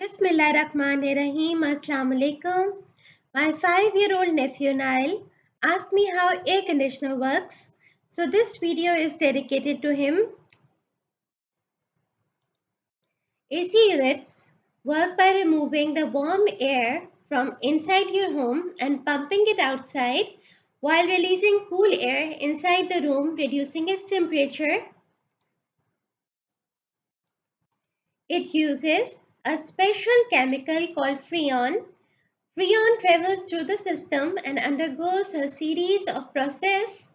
Bismillahirrahmanirrahim. Assalamu alaikum. My 5-year-old nephew Nail asked me how air conditioner works. So this video is dedicated to him. AC units work by removing the warm air from inside your home and pumping it outside while releasing cool air inside the room, reducing its temperature. It uses a special chemical called Freon. Freon travels through the system and undergoes a series of processes.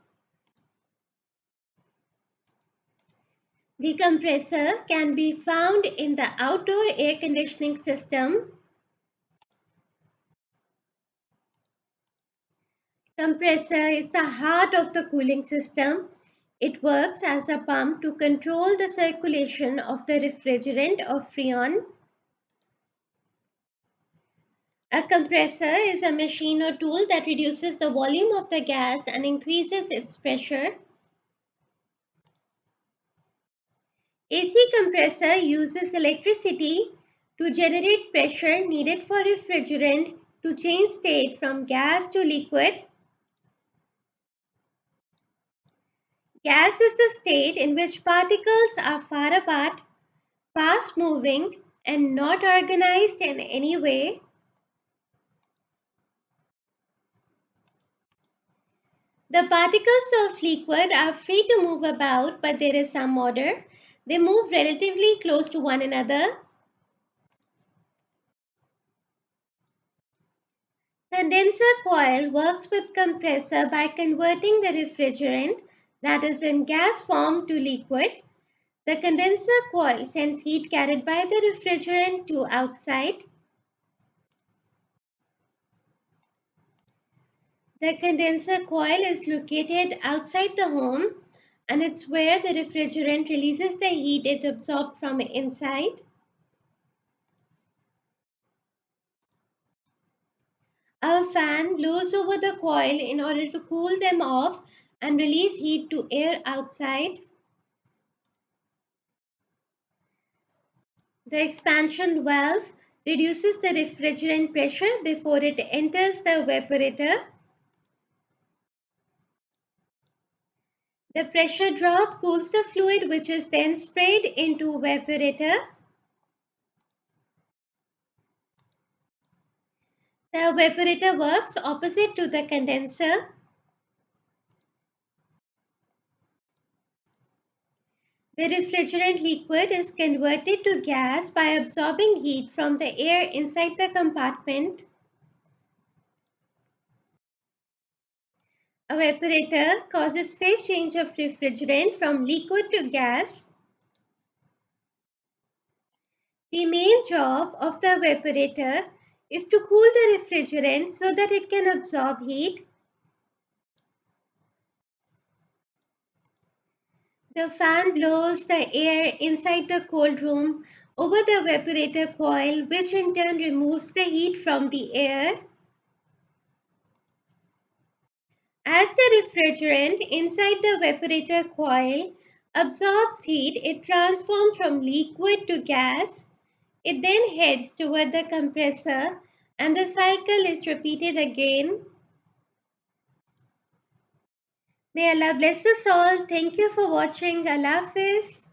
The compressor can be found in the outdoor air conditioning system. Compressor is the heart of the cooling system. It works as a pump to control the circulation of the refrigerant or Freon. A compressor is a machine or tool that reduces the volume of the gas and increases its pressure. AC compressor uses electricity to generate pressure needed for refrigerant to change state from gas to liquid. Gas is the state in which particles are far apart, fast moving, and not organized in any way. The particles of liquid are free to move about, but there is some order. They move relatively close to one another. Condenser coil works with compressor by converting the refrigerant that is in gas form to liquid. The condenser coil sends heat carried by the refrigerant to outside. The condenser coil is located outside the home and it's where the refrigerant releases the heat it absorbed from inside. A fan blows over the coil in order to cool them off and release heat to air outside. The expansion valve reduces the refrigerant pressure before it enters the evaporator. The pressure drop cools the fluid which is then sprayed into evaporator. The evaporator works opposite to the condenser. The refrigerant liquid is converted to gas by absorbing heat from the air inside the compartment. Evaporator causes phase change of refrigerant from liquid to gas. The main job of the evaporator is to cool the refrigerant so that it can absorb heat. The fan blows the air inside the cold room over the evaporator coil, which in turn removes the heat from the air. As the refrigerant inside the evaporator coil absorbs heat, it transforms from liquid to gas. It then heads toward the compressor and the cycle is repeated again. May Allah bless us all. Thank you for watching. Allah Hafiz.